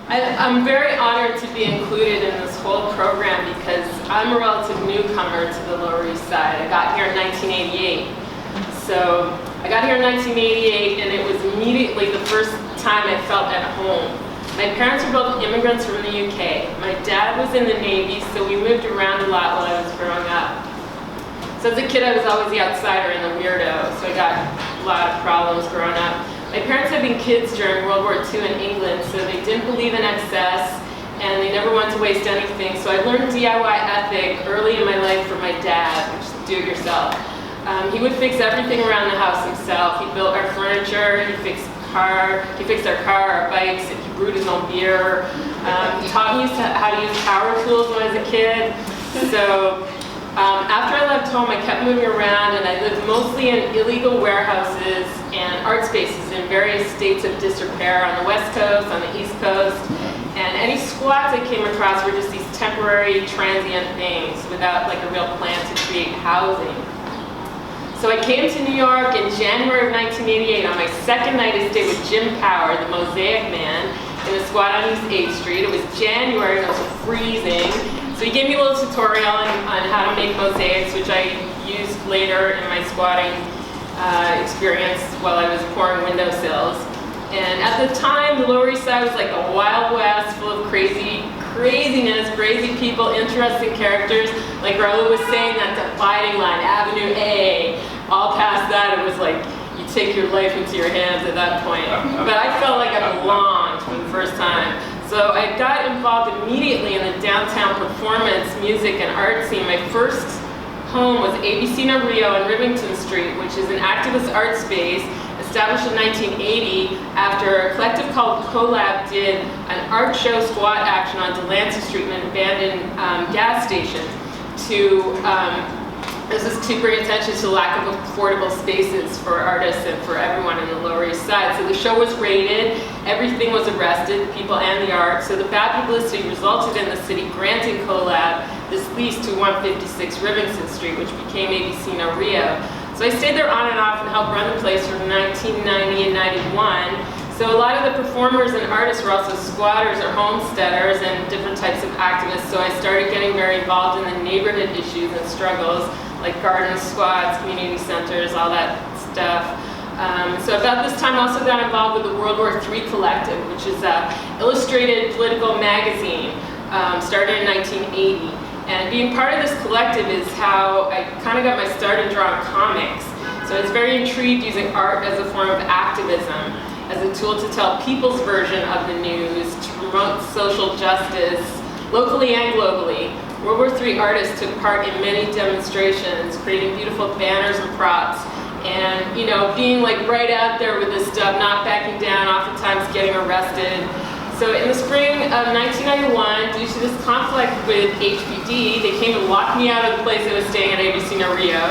I'm very honored to be included in this whole program because I'm a relative newcomer to the Lower East Side. I got here in 1988. So I got here in 1988 and it was immediately the first time I felt at home. My parents were both immigrants from the UK. My dad was in the Navy, so we moved around a lot while I was growing up. So as a kid I was always the outsider and the weirdo, so I got a lot of problems growing up. My parents had been kids during World War II in England, so they didn't believe in excess, and they never wanted to waste anything. So I learned DIY ethic early in my life from my dad, which is do-it-yourself. He would fix everything around the house himself. He built our furniture, he fixed our car, our bikes, and he brewed his own beer. He taught me how to use power tools when I was a kid. So after I left home, I kept moving around, and I lived mostly in illegal warehouses and art spaces in various states of disrepair on the West Coast, on the East Coast. And any squats I came across were just these temporary, transient things without like a real plan to create housing. So I came to New York in January of 1988. On my second night, I stayed with Jim Power, the Mosaic Man, in a squat on East 8th Street. It was January and it was freezing. So he gave me a little tutorial on how to make mosaics, which I used later in my squatting experience while I was pouring windowsills. And at the time, the Lower East Side was like the Wild West, full of craziness, crazy people, interesting characters. Like Raul was saying, that dividing line, Avenue A. All past that, it was like you take your life into your hands at that point. But I felt like I belonged for the first time. So I got involved immediately in the downtown performance, music, and art scene. My first home was ABC No Rio on Rivington Street, which is an activist art space established in 1980 after a collective called Collab did an art show squat action on Delancey Street in an abandoned gas station this is to bring attention to the lack of affordable spaces for artists and for everyone in the Lower East Side. So the show was raided, everything was arrested, the people and the art. So the bad publicity resulted in the city granting Collab this lease to 156 Rivington Street, which became ABC No Rio. So I stayed there on and off and helped run the place from 1990 and 91. So a lot of the performers and artists were also squatters or homesteaders and different types of activists. So I started getting very involved in the neighborhood issues and struggles, like garden squats, community centers, all that stuff. So about this time I also got involved with the World War III Collective, which is an illustrated political magazine, started in 1980. And being part of this collective is how I kind of got my start in drawing comics. So I was very intrigued using art as a form of activism, as a tool to tell people's version of the news, to promote social justice, locally and globally. World War III artists took part in many demonstrations, creating beautiful banners and props, and being like right out there with this stuff, not backing down, oftentimes getting arrested. So in the spring of 1991, due to this conflict with HPD, they came and locked me out of the place I was staying at ABC No Rio.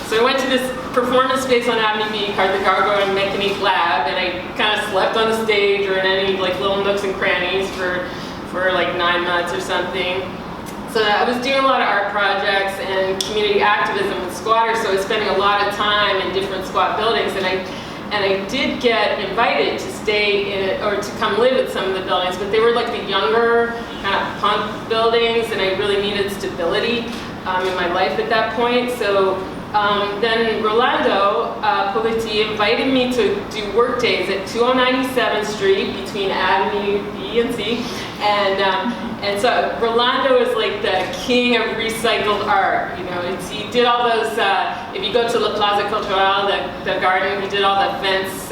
So I went to this performance space on Avenue B called the Gargo and Mechanique Lab, and I kind of slept on the stage or in any like little nooks and crannies for like 9 months or something. So I was doing a lot of art projects and community activism with squatters, so I was spending a lot of time in different squat buildings, and I did get invited to stay in or to come live at some of the buildings, but they were like the younger kind of punk buildings, and I really needed stability in my life at that point. So then Rolando Politi invited me to do work days at 2097th Street between Avenue B and C, and so Rolando is like the king of recycled art. He did all those. If you go to La Plaza Cultural, the garden, he did all the fence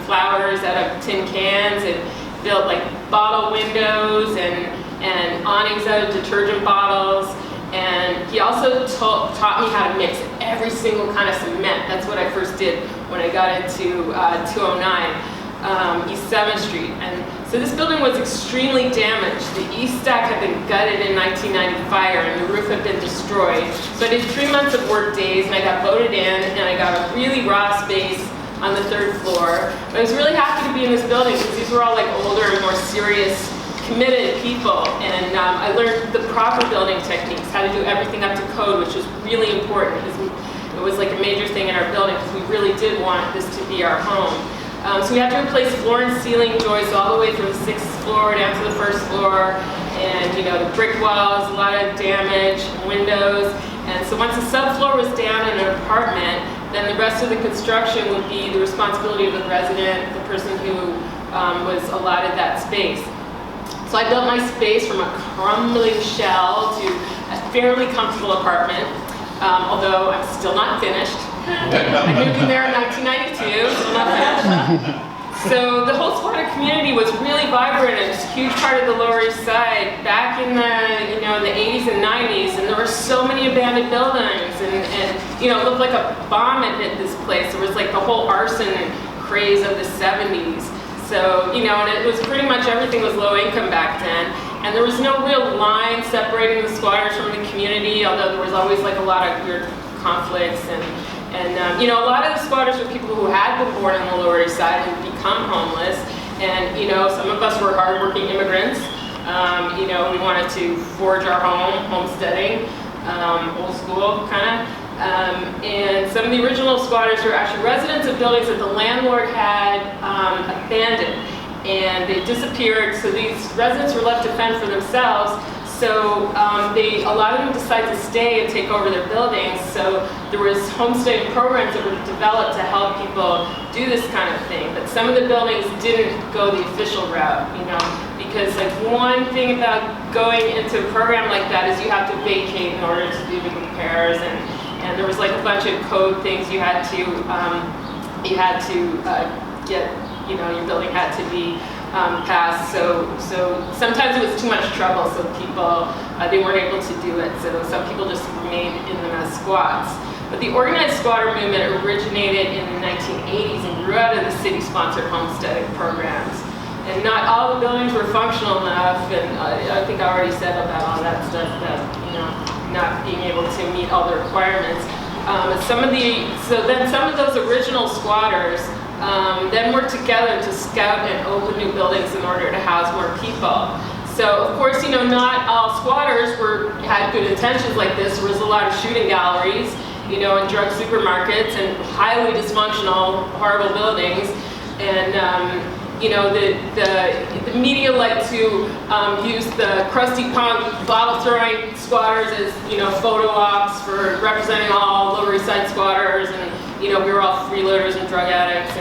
flowers out of tin cans and built like bottle windows and awnings out of detergent bottles. And he also taught me how to mix every single kind of cement. That's what I first did when I got into 209 East 7th Street. And so this building was extremely damaged. The east stack had been gutted in 1990 fire and the roof had been destroyed. So I did 3 months of work days and I got voted in and I got a really raw space on the 3rd floor. But I was really happy to be in this building because these were all like older and more serious, committed people, and I learned the proper building techniques, how to do everything up to code, which was really important. It was like a major thing in our building because we really did want this to be our home. So we had to replace floor and ceiling joists all the way from the 6th floor down to the 1st floor, and the brick walls, a lot of damage, windows. And so once the subfloor was down in an apartment, then the rest of the construction would be the responsibility of the resident, the person who was allotted that space. So I built my space from a crumbling shell to a fairly comfortable apartment, although I'm still not finished. I moved in there in 1992, still not finished. So the whole squatter community was really vibrant, and it's a huge part of the Lower East Side back in the the 80s and 90s, and there were so many abandoned buildings, and it looked like a bomb had hit this place. There was like the whole arson craze of the 70s. So and it was pretty much everything was low income back then, and there was no real line separating the squatters from the community, although there was always like a lot of weird conflicts and a lot of the squatters were people who had been born on the Lower East Side and become homeless, and some of us were hardworking immigrants. We wanted to forge our homesteading, old school kind of. And some of the original squatters were actually residents of buildings that the landlord had abandoned, and they disappeared. So these residents were left to fend for themselves. So a lot of them decided to stay and take over their buildings. So there was homesteading programs that were developed to help people do this kind of thing. But some of the buildings didn't go the official route, because like one thing about going into a program like that is you have to vacate in order to do the repairs, and there was like a bunch of code things you had to get. Your building had to be passed. So sometimes it was too much trouble. So people they weren't able to do it. So some people just remained in them as squats. But the organized squatter movement originated in the 1980s and grew out of the city-sponsored homesteading programs. And not all the buildings were functional enough. And I think I already said about all that stuff about not being able to meet all the requirements. Some of those original squatters then worked together to scout and open new buildings in order to house more people. So of course, not all squatters had good intentions like this. There was a lot of shooting galleries, and drug supermarkets, and highly dysfunctional, horrible buildings. And the media liked to use the crusty punk bottle throwing squatters as photo ops for representing all Lower East Side squatters, and we were all freeloaders and drug addicts,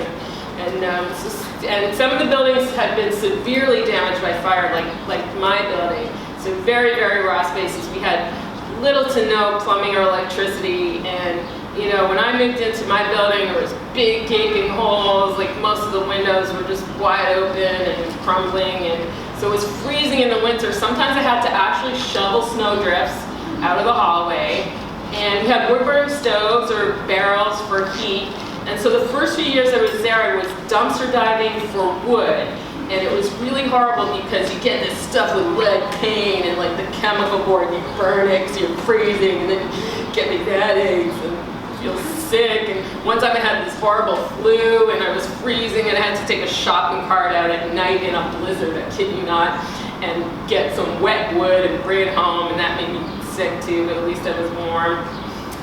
and some of the buildings had been severely damaged by fire, like my building. So very, very raw spaces. We had little to no plumbing or electricity, and when I moved into my building, there was big gaping holes. Like most of the windows were just wide open and crumbling, and so it was freezing in the winter. Sometimes I had to actually shovel snowdrifts out of the hallway. And we had wood-burning stoves or barrels for heat. And so the first few years I was there, I was dumpster diving for wood. And it was really horrible because you get this stuff with lead paint and like the chemical board, and you burn it because you're freezing, and then you get these headaches and feel sick. And one time I had this horrible flu, and I was freezing, and I had to take a shopping cart out at night in a blizzard, I kid you not, and get some wet wood and bring it home, and that made me sick too, but at least I was warm.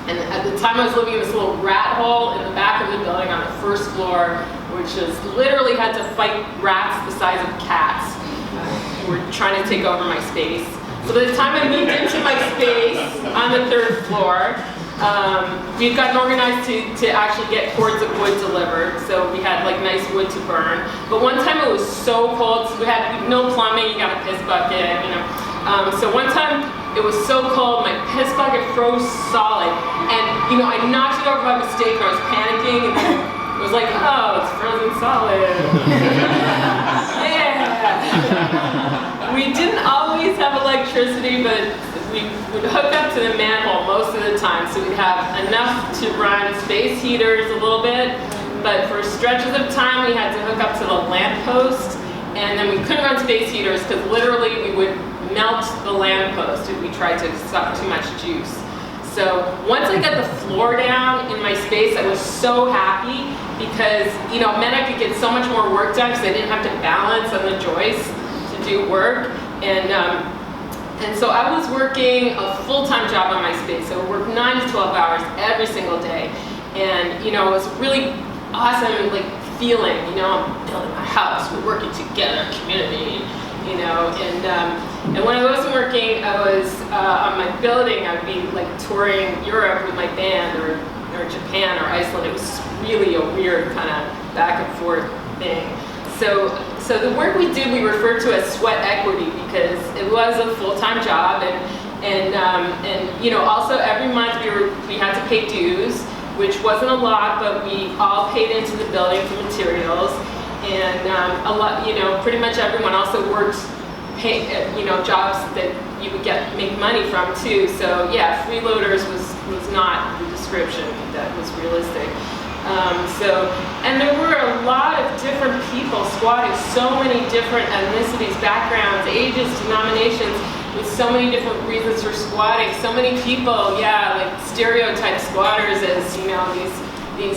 And at the time I was living in this little rat hole in the back of the building on the 1st floor, which is literally had to fight rats the size of cats who were trying to take over my space. So by the time I moved into my space on the 3rd floor, we'd gotten organized to actually get cords of wood delivered, so we had like nice wood to burn. But one time it was so cold, so we had no plumbing, you got a piss bucket, so one time it was so cold, my piss bucket froze solid, and I knocked it over by mistake, and I was panicking, and then it was like, oh, it's frozen solid. Yeah. We didn't always have electricity, but we would hook up to the manhole most of the time, so we'd have enough to run space heaters a little bit, but for stretches of time we had to hook up to the lamppost, and then we couldn't run space heaters because literally we would melt the lamppost if we tried to suck too much juice. So once I got the floor down in my space, I was so happy because it meant I could get so much more work done because I didn't have to balance on the joists to do work. And so I was working a full-time job on my space. So I worked 9 to 12 hours every single day. And it was really awesome, like feeling, you know, I'm building my house, we're working together, community, you know, and when I wasn't working, I was on my building, I'd be like touring Europe with my band, or Japan or Iceland. It was really a weird kind of back and forth thing. So the work we did, we referred to as sweat equity, because it was a full-time job, and you know, also every month we had to pay dues, which wasn't a lot, but we all paid into the building for materials, and a lot, you know, pretty much everyone also worked, you know, jobs that you would make money from too. So yeah, freeloaders was not the description that was realistic. And there were a lot of different people squatting, so many different ethnicities, backgrounds, ages, denominations, with so many different reasons for squatting. So many people, yeah, like stereotype squatters as, you know, these you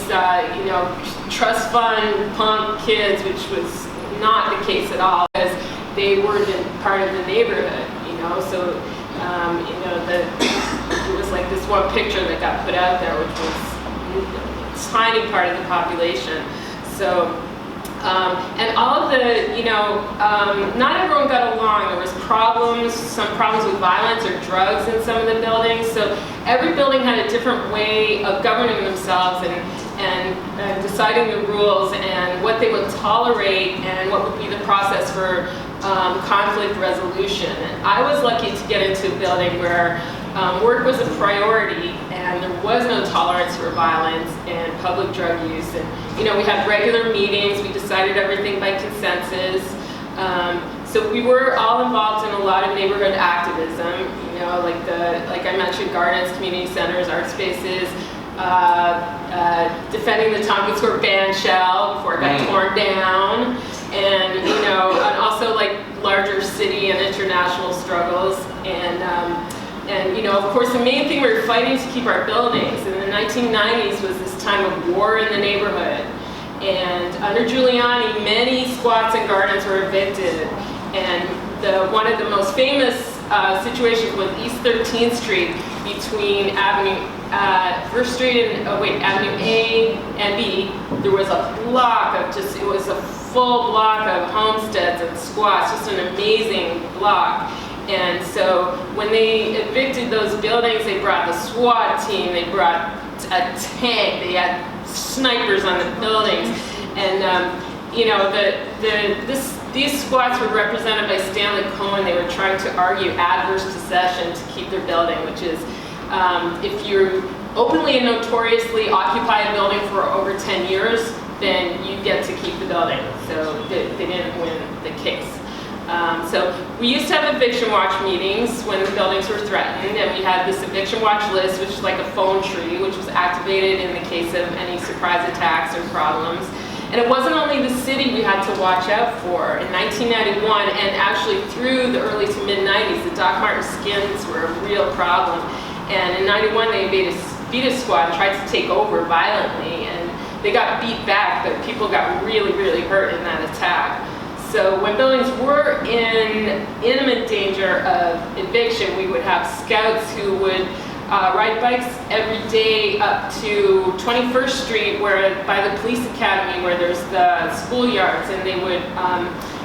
know, trust fund punk kids, which was not the case at all, because they weren't part of the neighborhood, you know. So you know, it was like this one picture that got put out there, which was tiny part of the population. So, and all of the, you know, not everyone got along. There was problems, some problems with violence or drugs in some of the buildings. So every building had a different way of governing themselves and deciding the rules and what they would tolerate and what would be the process for conflict resolution. And I was lucky to get into a building where work was a priority, and there was no tolerance for violence and public drug use. And, you know, we had regular meetings, we decided everything by consensus. So we were all involved in a lot of neighborhood activism, you know, like I mentioned, gardens, community centers, art spaces, defending the Tompkins Square band shell before it got torn down, and, you know, and also like larger city and international struggles. And you know, of course, the main thing we were fighting to keep our buildings. In the 1990s was this time of war in the neighborhood. And under Giuliani, many squats and gardens were evicted. And one of the most famous situations was East 13th Street between First Street and, Avenue A and B. There was a block of it was a full block of homesteads and squats, just an amazing block. And so when they evicted those buildings, they brought the SWAT team, they brought a tank, they had snipers on the buildings. And you know, these squats were represented by Stanley Cohen. They were trying to argue adverse possession to keep their building, which is if you openly and notoriously occupy a building for over 10 years, then you get to keep the building. So they didn't win the case. So we used to have eviction watch meetings when the buildings were threatened, and we had this eviction watch list, which is like a phone tree, which was activated in the case of any surprise attacks or problems. And it wasn't only the city we had to watch out for. In 1991, and actually through the early to mid-90s, the Doc Marten skins were a real problem. And in 91, they beat a squad and tried to take over violently, and they got beat back, but people got really, really hurt in that attack. So when buildings were in imminent danger of eviction, we would have scouts who would ride bikes every day up to 21st Street, where by the police academy, where there's the schoolyards, and they would,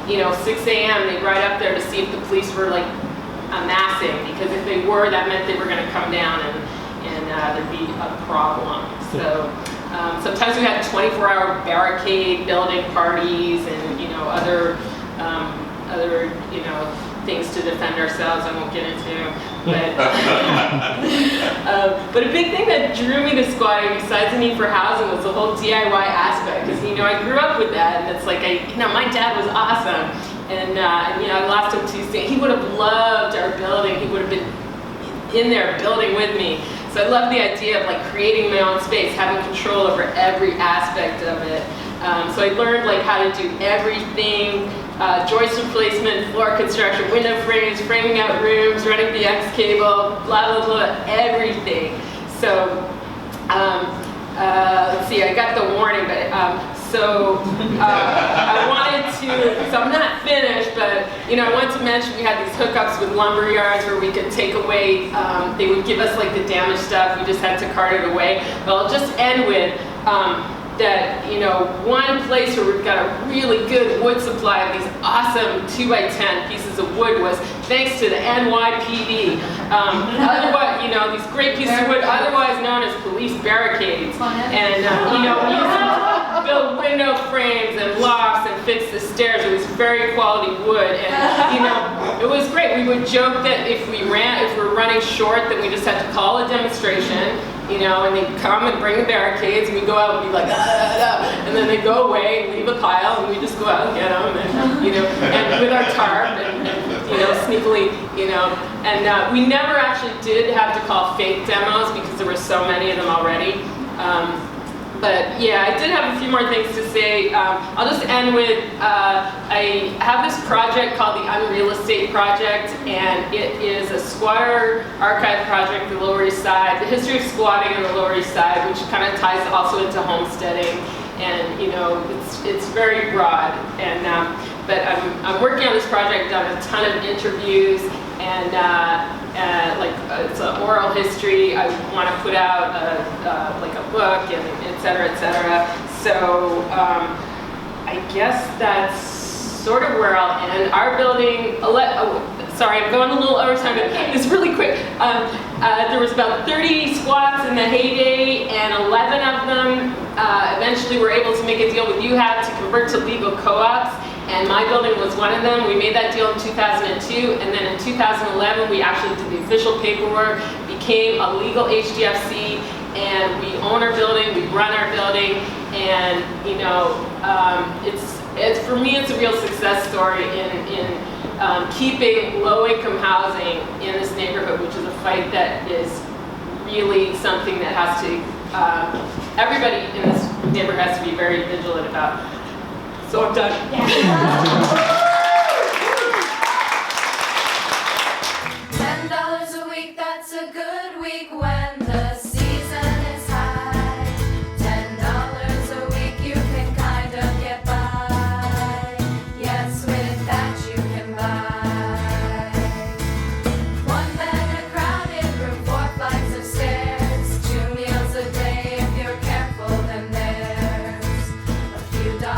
you know, 6 a.m. they'd ride up there to see if the police were like amassing, because if they were, that meant they were going to come down and there'd be a problem. So sometimes we had 24-hour barricade building parties, and, you know, other you know, things to defend ourselves I won't get into. But a big thing that drew me to squatting, besides the need for housing, was the whole DIY aspect. Because, you know, I grew up with that, and it's like, you know, my dad was awesome, and you know, I lost him too soon. He would have loved our building. He would have been in there building with me. So I love the idea of like creating my own space, having control over every aspect of it. So I learned like how to do everything, joist replacement, floor construction, window frames, framing out rooms, running the X cable, blah, blah, blah, everything. So let's see, I got the warning, but I wanted to, so I'm not finished, but, you know, I wanted to mention we had these hookups with lumber yards where we could take away, they would give us like the damaged stuff, we just had to cart it away. But I'll just end with, that, you know, one place where we've got a really good wood supply of these awesome 2x10 pieces of wood was thanks to the NYPD. Otherwise, you know, these great pieces of wood, otherwise known as police barricades. And, you know, we used to build window frames and lofts and fix the stairs. It was very quality wood. And, you know, it was great. We would joke that if we were running short, then we just had to call a demonstration. You know, and they'd come and bring the barricades, and we'd go out and be like, and then they'd go away and leave a pile, and we'd just go out and get them, and, you know, and with our tarp, and you know, sneakily, you know, and we never actually did have to call fake demos because there were so many of them already. But yeah, I did have a few more things to say. I'll just end with, I have this project called the Unreal Estate Project, and it is a squatter archive project in the Lower East Side, the history of squatting in the Lower East Side, which kind of ties also into homesteading, and you know, it's very broad. And but I'm working on this project, done a ton of interviews, and it's an oral history. I want to put out like a book, and et cetera, et cetera. So I guess that's sort of where I'll end. Our building, sorry, I'm going a little over time, but it's really quick. There was about 30 squats in the heyday, and 11 of them eventually were able to make a deal with UHAB to convert to legal co-ops. And my building was one of them. We made that deal in 2002, and then in 2011 we actually did the official paperwork, became a legal HDFC, and we own our building, we run our building, and you know, it's for me it's a real success story in keeping low-income housing in this neighborhood, which is a fight that is really something that has to everybody in this neighborhood has to be very vigilant about. So I'm done. Yeah. $10 a week, that's a good week when the season is high. $10 a week, you can kind of get by. Yes, with that you can buy. One bed, a crowded room, 4 flights of stairs, 2 meals a day. If you're careful, then there's a few dollars